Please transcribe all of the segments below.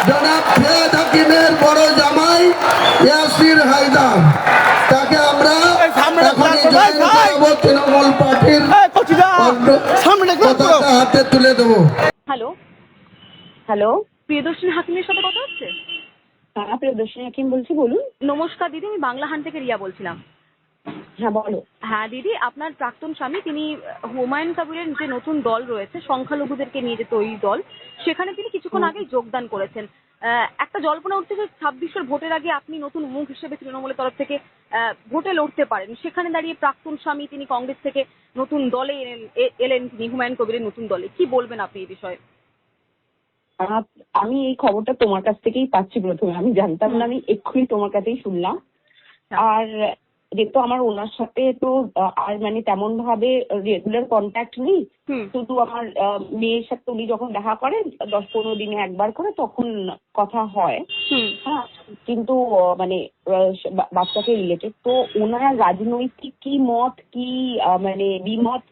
জনাব ফিয়াদ হাকিমের বড় জামাই ইয়াসির হায়দার, তাকে আমরা এখনই জয়েন করাবো তৃণমূল পার্টির পতাকা হাতে তুলে দেবো। হ্যালো, হ্যালো, প্রিয়দর্শিনী হাকিমের সাথে কথা হচ্ছে? হ্যাঁ প্রিয়দর্শিনী হাকিম বলছি, বলুন। নমস্কার দিদি, আমি বাংলাহান থেকে রিয়া বলছিলাম। হ্যাঁ বলো। হ্যাঁ দিদি, আপনার প্রাক্তন স্বামী তিনি হুমায়ুন কবিরের যে নতুন দল রয়েছে সংখ্যালঘুদেরকে নিয়ে যে তৈরি দল, সেখানে তিনি কিছুক্ষণ আগেই যোগদান করেছেন। একটা জল্পনা উঠছে যে 26-এর ভোটের আগে আপনি নতুন মুখ হিসেবে তৃণমূলের তরফ থেকে ভোটে লড়তে পারেন। সেখানে দাঁড়িয়ে প্রাক্তন স্বামী তিনি কংগ্রেস থেকে নতুন দলে এলেন তিনি হুমায়ুন কবিরের নতুন দলে। কি বলবেন আপনি এই বিষয়ে? আমি এই খবরটা তোমার কাছ থেকেই পাচ্ছি প্রথমে, আমি জানতাম না, আমি এক্ষুনি তোমার কাছেই শুনলাম। আর যেহেতু আমার ওনার সাথে তো আর মানে তেমন ভাবে রেগুলার কন্ট্যাক্ট নেই, শুধু আমার মেয়ের সাথে উনি যখন দেখা করেন 10-15 দিনে একবার করে তখন কথা হয়। হ্যাঁ, কিন্তু মানে বাচ্চাকে রিলেটেড তো ওনার রাজনৈতিক কি মত কি মানে বিমত,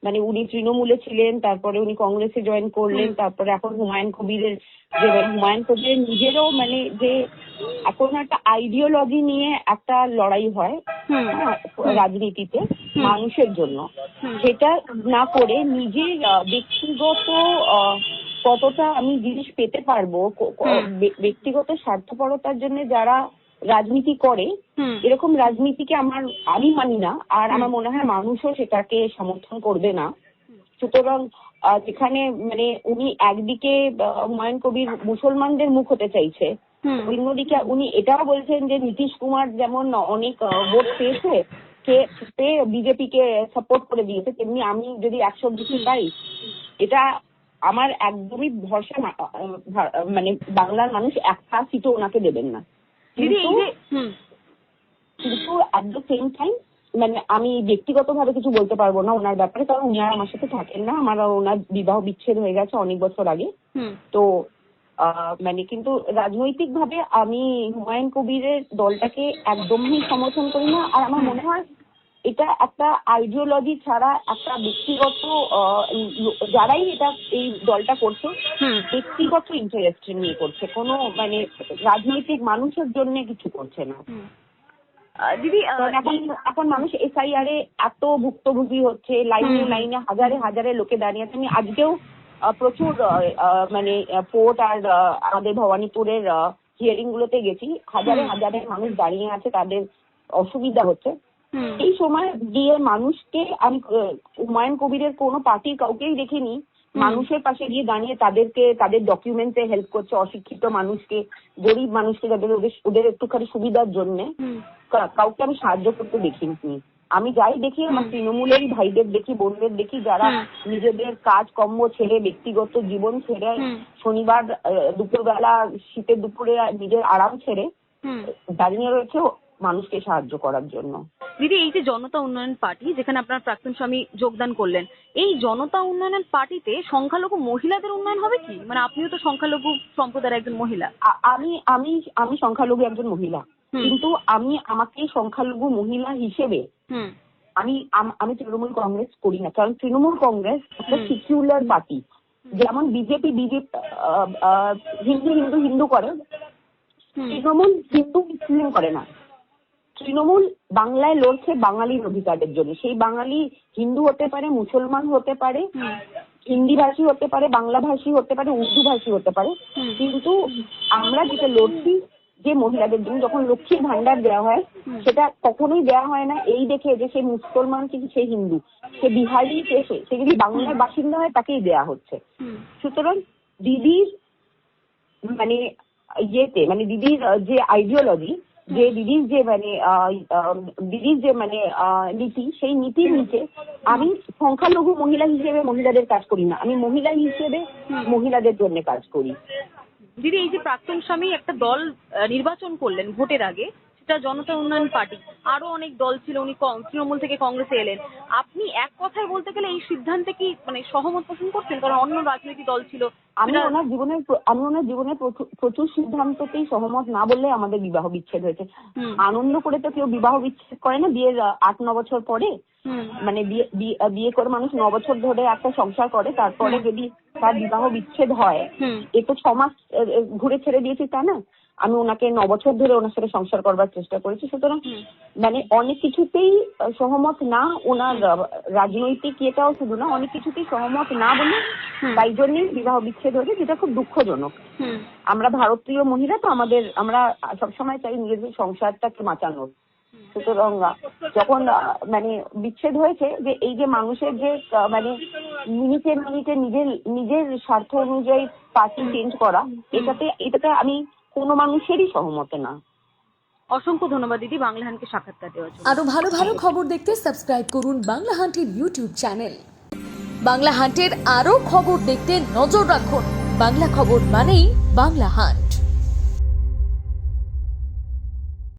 মানে উনি তৃণমূলে ছিলেন, তারপরে উনি কংগ্রেসে জয়েন করলেন, তারপরে এখন হুমায়ুন কবিরের নিজেরও মানে যে এখন একটা আইডিওলজি নিয়ে একটা লড়াই হয় রাজনীতিতে মানুষের জন্য, সেটা না করে নিজের ব্যক্তিগত কতটা আমি জিনিস পেতে পারবো, ব্যক্তিগত স্বার্থপরতার জন্য যারা রাজনীতি করে এরকম রাজনীতিকে আমি মানি না, আর আমার মনে হয় মানুষও সেটাকে সমর্থন করবে না। সুতরাং যেখানে মানে উনি একদিকে হুমায়ুন কবির মুসলমানদের মুখ হতে চাইছে, অন্যদিকে উনি এটাও বলছেন যে নীতিশ কুমার যেমন অনেক ভোট পেয়েছে বিজেপিকে সাপোর্ট করে দিয়েছে, তেমনি আমি যদি 100 বেশি পাই, এটা আমার একদমই ভরসা মানে বাংলার মানুষ একটা সিটও ওনাকে দেবেন না। কিন্তু অ্যাট দ্য সেম টাইম মানে আমি ব্যক্তিগতভাবে কিছু বলতে পারবো না ওনার ব্যাপারে, কারণ উনি আর আমার সাথে থাকেন না, আমার ওনার বিবাহ বিচ্ছেদ হয়ে গেছে অনেক বছর আগে। তো মানে কিন্তু রাজনৈতিক ভাবে আমি হুমায়ুন কবিরের দলটাকে একদমই সমর্থন করি না, আর আমার মনে হয় এটা একটা আইডিওলজি ছাড়া একটা ব্যক্তিগত যারাই এটা এই দলটা করছে ব্যক্তিগত ইন্টারেস্ট নিয়ে করছে, কোনো মানে রাজনৈতিক মানুষের জন্য কিছু করছে না। দিদি এখন মানুষ SIR এ এত ভুক্তভোগী হচ্ছে, লাইনে লাইনে হাজারে হাজারে লোকে দাঁড়িয়ে আছে। আমি আজকেও প্রচুর মানে পোর্ট আর আমাদের ভবানীপুরের হিয়ারিং গুলোতে গেছি, হাজারে হাজারে মানুষ দাঁড়িয়ে আছে, তাদের অসুবিধা হচ্ছে। এই সময় গিয়ে মানুষকে আমি হুমায়ুন কবিরের কোনো পার্টির কাউকেই দেখিনি মানুষের পাশে গিয়ে দাঁড়িয়ে তাদেরকে তাদের ডকুমেন্টে হেল্প করছে, অশিক্ষিত মানুষকে, গরিব মানুষকে, যাদের ওদের একটুখানি সুবিধার জন্য কাউকে আমি সাহায্য করতে দেখিনি। আমি যাই দেখি আমার তৃণমূলেরই ভাইদের দেখি, বোনদের দেখি, যারা নিজেদের কাজ কর্ম ছেড়ে, ব্যক্তিগত জীবন ছেড়ে, শনিবার দুপুরবেলা শীতের দুপুরে নিজের আরাম ছেড়ে দাঁড়িয়ে রয়েছে মানুষকে সাহায্য করার জন্য। দিদি, এই যে জনতা উন্নয়ন পার্টি যেখানে আপনার প্রাক্তন স্বামী যোগদান করলেন, এই জনতা উন্নয়ন পার্টিতে সংখ্যালঘু মহিলাদের উন্নয়ন হবে কি? মানে আপনিও তো সংখ্যালঘু সম্প্রদায়ের একজন মহিলা। আমি সংখ্যালঘু একজন মহিলা, কিন্তু আমাকে সংখ্যালঘু মহিলা হিসেবে আমি তৃণমূল কংগ্রেস করি না, কারণ তৃণমূল কংগ্রেস একটা সেকুলার পার্টি। যেমন বিজেপি হিন্দু হিন্দু হিন্দু করে, তৃণমূল হিন্দু মুসলিম করে না। তৃণমূল বাংলায় লড়ছে বাঙালির অধিকারের জন্য। সেই বাঙালি হিন্দু হতে পারে, মুসলমান হতে পারে, হিন্দি ভাষী হতে পারে, বাংলা ভাষী হতে পারে, উর্দু ভাষী হতে পারে, কিন্তু আমরা যেটা লড়ছি যে মহিলাদের জন্য, যখন লক্ষ্মীর ভান্ডার দেওয়া হয় সেটা কখনোই দেওয়া হয় না এই দেখে যে সে মুসলমান কি সে হিন্দু, সে বিহারি, সে যদি বাংলার বাসিন্দা হয় তাকেই দেওয়া হচ্ছে। সুতরাং দিদির মানে মানে দিদির যে আইডিওলজি, যে দিদির যে মানে নীতি, সেই নীতির নিচে আমি সংখ্যালঘু মহিলা হিসেবে মহিলাদের কাজ করি না, আমি মহিলা হিসেবে মহিলাদের জন্য কাজ করি। দিদি, এই যে প্রাক্তন স্বামী একটা দল নির্বাচন করলেন ভোটের আগে, সেটা জনতা উন্নয়ন পার্টি, আরো অনেক দল ছিল, উনি তৃণমূল থেকে কংগ্রেসে এলেন, আপনি এক কথায় বলতে গেলে এই সিদ্ধান্তে কি মানে সহমত পোষণ করছেন? কারণ অন্য রাজনৈতিক দল ছিল। আমি ওনার জীবনের প্রচুর সিদ্ধান্ততেই সহমত না বললে আমাদের বিবাহ বিচ্ছেদ হয়েছে। আনন্দ করে তো কেউ বিবাহ বিচ্ছেদ করে না বিয়ের 8-9 বছর পরে, মানে বিয়ে করে মানুষ 9 বছর ধরে একটা সংসার করে, তারপরে যদি তার বিবাহ বিচ্ছেদ হয়, এ তো 6 মাস ঘুরে ছেড়ে দিয়েছি তা না, আমি ওনাকে 9 বছর ধরে ওনার সাথে সংসার করবার চেষ্টা করেছি। সুতরাং মানে অনেক কিছুতেই সহমত না, ওনার রাজনৈতিক ইয়েটাও শুধু না, অনেক কিছুতেই সহমত না বলে তাই জন্যই বিবাহ বিচ্ছেদ হয়েছে, যেটা খুব দুঃখজনক। আমরা ভারতীয় মহিলা তো আমরা সবসময় চাই নিজেদের সংসারটাকে বাঁচানোর। সুতরাং যখন মানে বিচ্ছেদ হয়েছে, যে এই যে মানুষের যে মানে মিনিটে মিনিটে নিজের স্বার্থ অনুযায়ী পার্টি চেঞ্জ করা, এটাতে আমি কোনো মানুষেরই সহমত না। অসংখ্য ধন্যবাদ দিদি বাংলাহানকে সাক্ষাৎকার দেওয়ার জন্য। আরো ভালো ভালো খবর দেখতে সাবস্ক্রাইব করুন বাংলা হান্টের ইউটিউব চ্যানেল। বাংলা হান্টের আরো খবর দেখতে নজর রাখুন। বাংলা খবর মানেই বাংলা হান্ট।